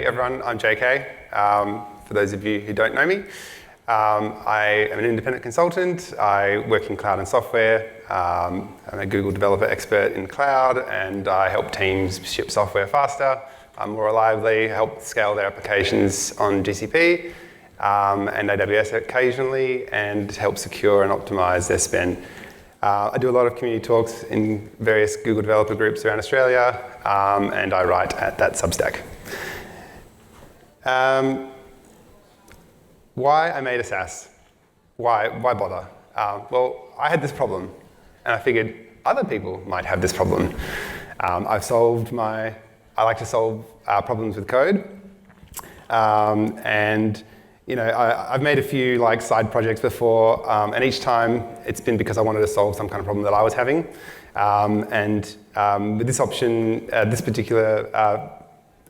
Hey everyone, I'm JK. For those of you who don't know me, I am an independent consultant. I work in cloud and software. I'm a Google developer expert in cloud, and I help teams ship software faster, more reliably, help scale their applications on GCP and AWS occasionally, and help secure and optimize their spend. I do a lot of community talks in various Google developer groups around Australia, and I write at that Substack. Why I made a SaaS? Why bother? Well, I had this problem, and I figured other people might have this problem. I like to solve problems with code, and I've made a few side projects before, and each time it's been because I wanted to solve some kind of problem that I was having. With this option, this particular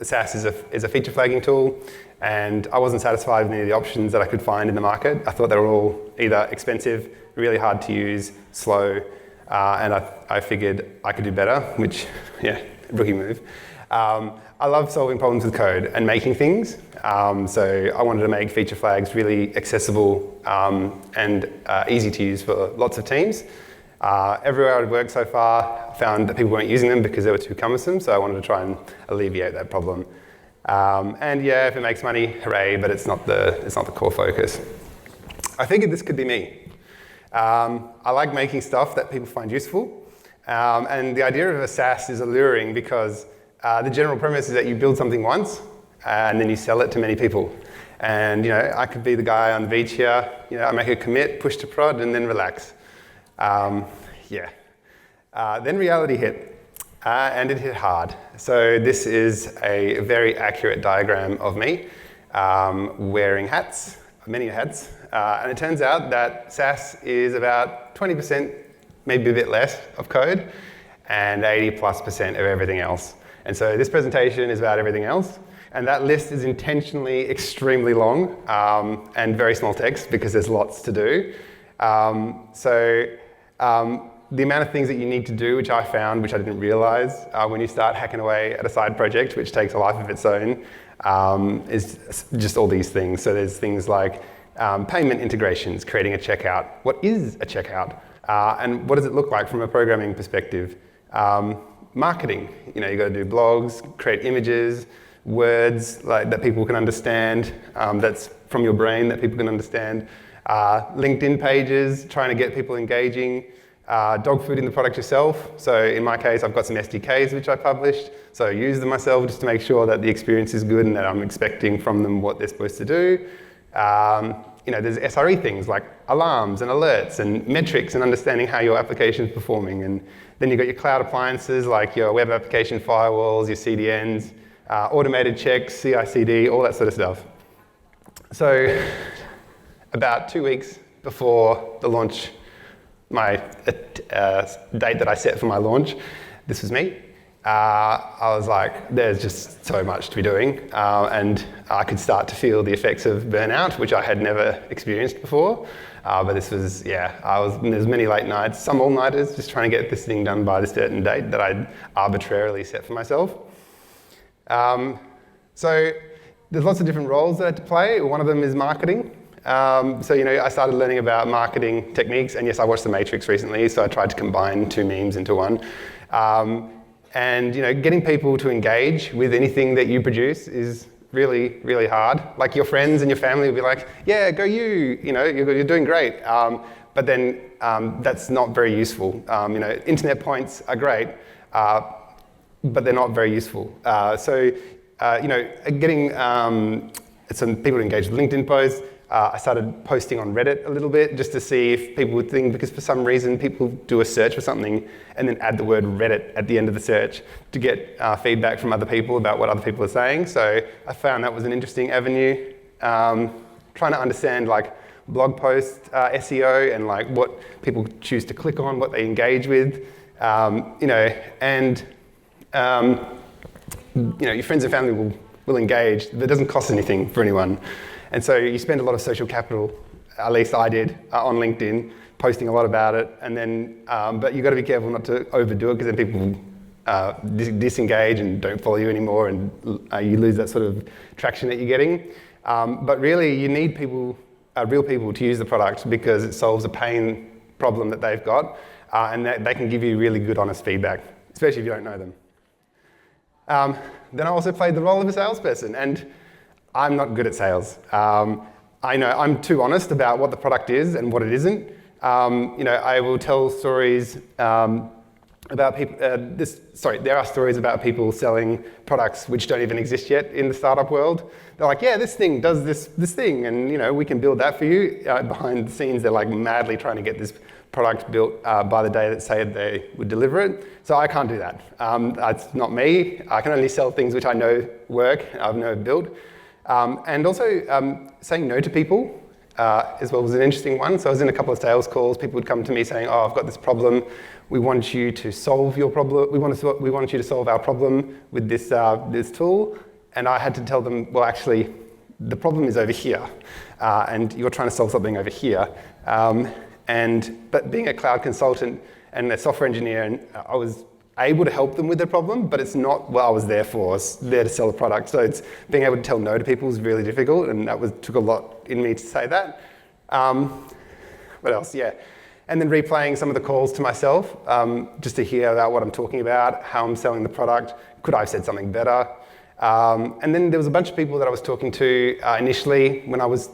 SaaS is a feature flagging tool, and I wasn't satisfied with any of the options that I could find in the market. I thought they were all either expensive, really hard to use, slow, and I figured I could do better, which, yeah, rookie move. I love solving problems with code and making things, so I wanted to make feature flags really accessible and easy to use for lots of teams. Everywhere I'd worked so far, I found that people weren't using them because they were too cumbersome, so I wanted to try and alleviate that problem. And yeah, if it makes money, hooray, but it's not the core focus. I figured this could be me. I like making stuff that people find useful, and the idea of a SaaS is alluring because the general premise is that you build something once, and then you sell it to many people. And I could be the guy on the beach here, I make a commit, push to prod, and then relax. Then reality hit, and it hit hard. So this is a very accurate diagram of me wearing hats, many hats, and it turns out that SaaS is about 20%, maybe a bit less, of code, and 80+% of everything else. And so this presentation is about everything else, and that list is intentionally extremely long and very small text because there's lots to do. The amount of things that you need to do, which I found, which I didn't realize, when you start hacking away at a side project, which takes a life of its own, is just all these things. So there's things like payment integrations, creating a checkout. What is a checkout? And what does it look like from a programming perspective? Marketing, you got to do blogs, create images, words that people can understand, that's from your brain that people can understand. LinkedIn pages, trying to get people engaging, dog food in the product yourself. So in my case, I've got some SDKs which I published, so I use them myself just to make sure that the experience is good and that I'm expecting from them what they're supposed to do. There's SRE things like alarms and alerts and metrics and understanding how your application is performing. And then you've got your cloud appliances like your web application firewalls, your CDNs, automated checks, CI/CD, all that sort of stuff. So about 2 weeks before the launch, my date that I set for my launch, this was me. I was like, there's just so much to be doing, and I could start to feel the effects of burnout, which I had never experienced before. But this was, there's many late nights, some all-nighters, just trying to get this thing done by the certain date that I'd arbitrarily set for myself. So there's lots of different roles that I had to play. One of them is marketing. I started learning about marketing techniques, and yes, I watched The Matrix recently, so I tried to combine two memes into one. Getting people to engage with anything that you produce is really, really hard. Like your friends and your family will be like, yeah, go you, you're doing great. But then that's not very useful. Internet points are great, but they're not very useful. Getting some people to engage with LinkedIn posts. I started posting on Reddit a little bit just to see if people would think, because for some reason people do a search for something and then add the word Reddit at the end of the search to get feedback from other people about what other people are saying. So I found that was an interesting avenue. Trying to understand blog post SEO and what people choose to click on, what they engage with, your friends and family will engage. That doesn't cost anything for anyone. And so you spend a lot of social capital, at least I did, on LinkedIn, posting a lot about it. And then, but you've got to be careful not to overdo it because then people disengage and don't follow you anymore, and you lose that sort of traction that you're getting. But really, you need people, real people, to use the product because it solves a pain problem that they've got, and they can give you really good, honest feedback, especially if you don't know them. Then I also played the role of a salesperson, and I'm not good at sales. I know I'm too honest about what the product is and what it isn't. I will tell stories about people. There are stories about people selling products which don't even exist yet in the startup world. They're like, yeah, this thing does this thing, and we can build that for you. Behind the scenes, they're like madly trying to get this product built by the day that say they would deliver it. So I can't do that. That's not me. I can only sell things which I know work, I've never built. And also saying no to people as well was an interesting one. So I was in a couple of sales calls. People would come to me saying, oh, I've got this problem. We want you to solve your problem. We want you to solve our problem with this tool. And I had to tell them, well, actually, the problem is over here. And you're trying to solve something over here. But being a cloud consultant and a software engineer, and I was able to help them with their problem, but it's not what I was there for. I was there to sell a product. So it's being able to tell no to people was really difficult, and took a lot in me to say that. What else? Yeah. And then replaying some of the calls to myself, just to hear about what I'm talking about, how I'm selling the product. Could I have said something better? And then there was a bunch of people that I was talking to initially when I was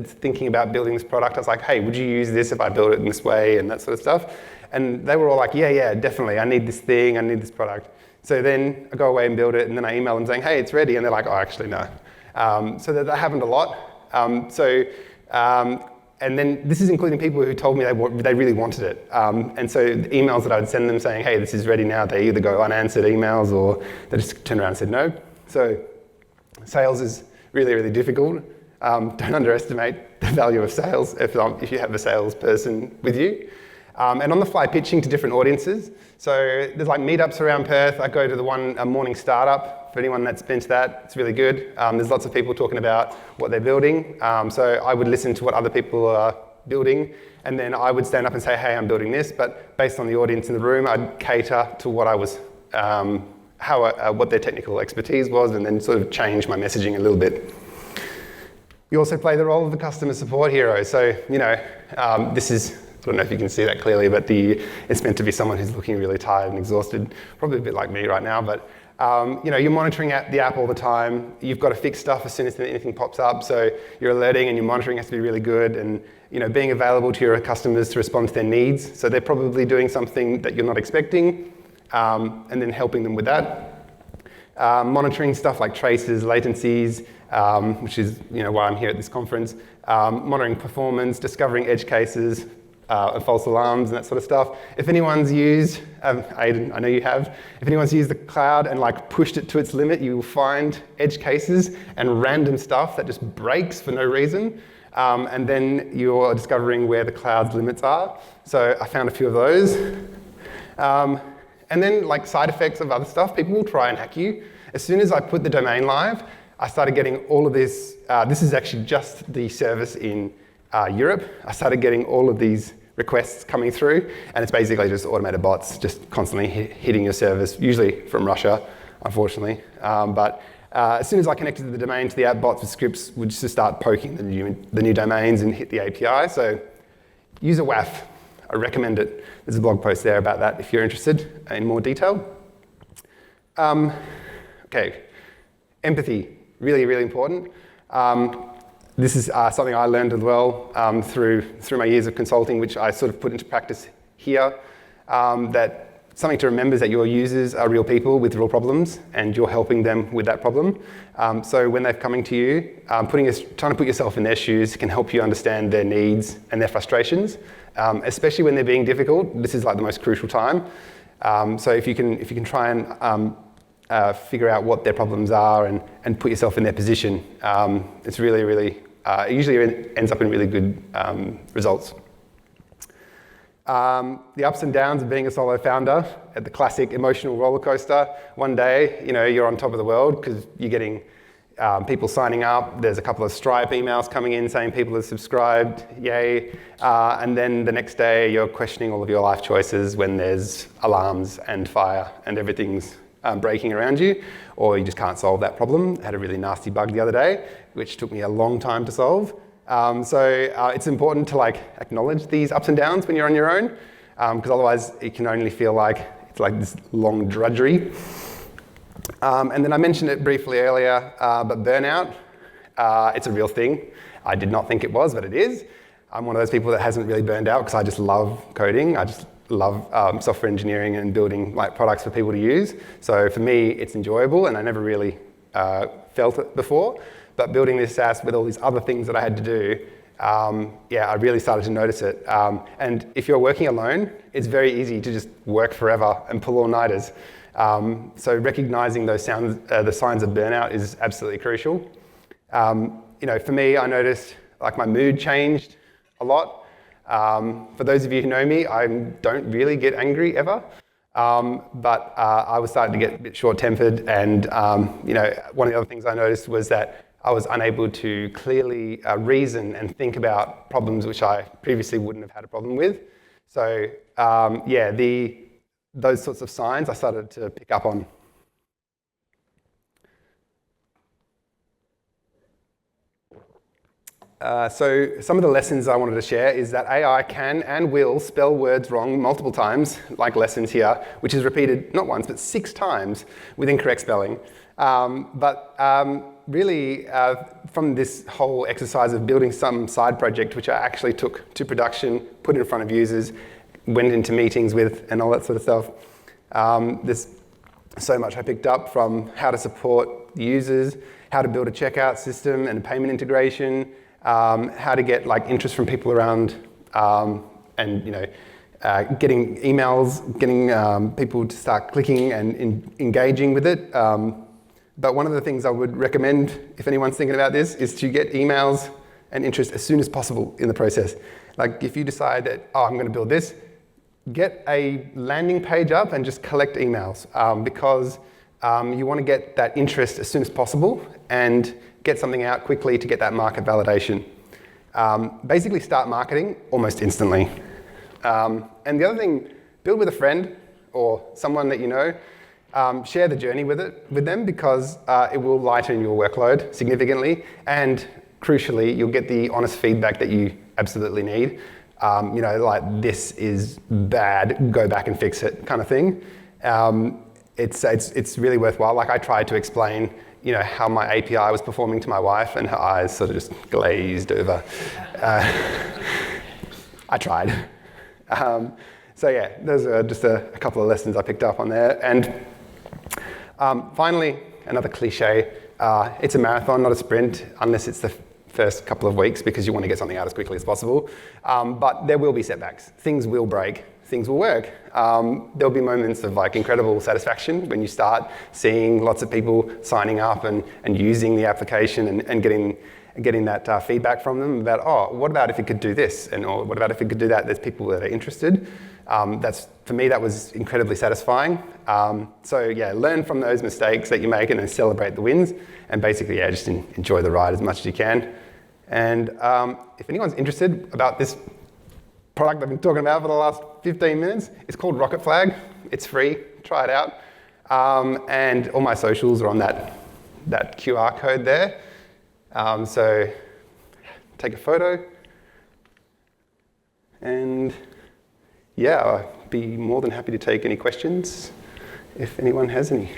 thinking about building this product. I was like, hey, would you use this if I build it in this way, and that sort of stuff. And they were all like, yeah, definitely. I need this thing. I need this product. So then I go away and build it, and then I email them saying, hey, it's ready. And they're like, oh, actually, no. So that happened a lot. And then this is including people who told me they really wanted it. And so the emails that I would send them saying, hey, this is ready now, they either go unanswered emails or they just turn around and said no. So sales is really, really difficult. Don't underestimate the value of sales if you have a salesperson with you. And on the fly pitching to different audiences. So there's like meetups around Perth. I go to the one morning startup. For anyone that's been to that, it's really good. There's lots of people talking about what they're building. So I would listen to what other people are building, and then I would stand up and say, hey, I'm building this. But based on the audience in the room, I'd cater to what I was, what their technical expertise was, and then sort of change my messaging a little bit. You also play the role of the customer support hero. So, this is, I don't know if you can see that clearly, but it's meant to be someone who's looking really tired and exhausted, probably a bit like me right now, but you're monitoring the app all the time. You've got to fix stuff as soon as anything pops up, so your alerting and your monitoring has to be really good, and being available to your customers to respond to their needs. So they're probably doing something that you're not expecting, and then helping them with that. Monitoring stuff like traces, latencies, which is why I'm here at this conference. Monitoring performance, discovering edge cases, false alarms and that sort of stuff. If anyone's used, Aidan, I know you have, if anyone's used the cloud and pushed it to its limit, you will find edge cases and random stuff that just breaks for no reason. And then you're discovering where the cloud's limits are. So I found a few of those. And then side effects of other stuff, people will try and hack you. As soon as I put the domain live, I started getting all of this. This is actually just the service in Europe. I started getting all of these requests coming through, and it's basically just automated bots just constantly hitting your service, usually from Russia, unfortunately. But as soon as I connected the domain to the app, bots with scripts would just start poking the new domains and hit the API. So use a WAF. I recommend it. There's a blog post there about that if you're interested in more detail. Okay, empathy, really, really important. This is something I learned as well through my years of consulting, which I sort of put into practice here. That something to remember is that your users are real people with real problems, and you're helping them with that problem. So when they're coming to you, trying to put yourself in their shoes can help you understand their needs and their frustrations, especially when they're being difficult. This is the most crucial time. So if you can try and figure out what their problems are and put yourself in their position, it's really, really, it usually ends up in really good results. The ups and downs of being a solo founder, at the classic emotional roller coaster. One day, you're on top of the world because you're getting people signing up. There's a couple of Stripe emails coming in saying people have subscribed, yay. And then the next day you're questioning all of your life choices when there's alarms and fire and everything's breaking around you, or you just can't solve that problem. I had a really nasty bug the other day, which took me a long time to solve. So it's important to acknowledge these ups and downs when you're on your own, because otherwise it can only feel like it's like this long drudgery. And then I mentioned it briefly earlier, but burnout, it's a real thing. I did not think it was, but it is. I'm one of those people that hasn't really burned out because I just love coding. I just love software engineering and building products for people to use. So for me, it's enjoyable, and I never really felt it before. But building this SaaS with all these other things that I had to do, I really started to notice it. And if you're working alone, it's very easy to just work forever and pull all-nighters. So recognizing those the signs of burnout is absolutely crucial. For me, I noticed my mood changed a lot. For those of you who know me, I don't really get angry ever. But I was starting to get a bit short-tempered, and one of the other things I noticed was that I was unable to clearly reason and think about problems which I previously wouldn't have had a problem with. So those sorts of signs I started to pick up on. So some of the lessons I wanted to share is that AI can and will spell words wrong multiple times, like lessons here, which is repeated not once, but 6 times with incorrect spelling. Really, from this whole exercise of building some side project, which I actually took to production, put in front of users, went into meetings with, and all that sort of stuff. There's so much I picked up, from how to support users, how to build a checkout system and a payment integration, how to get interest from people around, getting emails, getting people to start clicking and engaging with it. But one of the things I would recommend, if anyone's thinking about this, is to get emails and interest as soon as possible in the process. If you decide that, I'm going to build this, get a landing page up and just collect emails, because you want to get that interest as soon as possible and get something out quickly to get that market validation. Basically start marketing almost instantly. And the other thing, build with a friend or someone that you know. Share the journey with them, because it will lighten your workload significantly, and crucially, you'll get the honest feedback that you absolutely need. This is bad, go back and fix it kind of thing. It's really worthwhile. I tried to explain, how my API was performing to my wife, and her eyes sort of just glazed over. I tried. Those are just a couple of lessons I picked up on there. And finally, another cliche, it's a marathon, not a sprint, unless it's the first couple of weeks, because you want to get something out as quickly as possible. But there will be setbacks. Things will break. Things will work. There'll be moments of incredible satisfaction when you start seeing lots of people signing up and using the application and getting that feedback from them about, what about if it could do this? Or what about if it could do that? There's people that are interested. For me, that was incredibly satisfying. Learn from those mistakes that you make and then celebrate the wins. And basically, just enjoy the ride as much as you can. And if anyone's interested about this product I've been talking about for the last 15 minutes, it's called Rocket Flag. It's free. Try it out. And all my socials are on that QR code there. So take a photo. And I'd be more than happy to take any questions if anyone has any.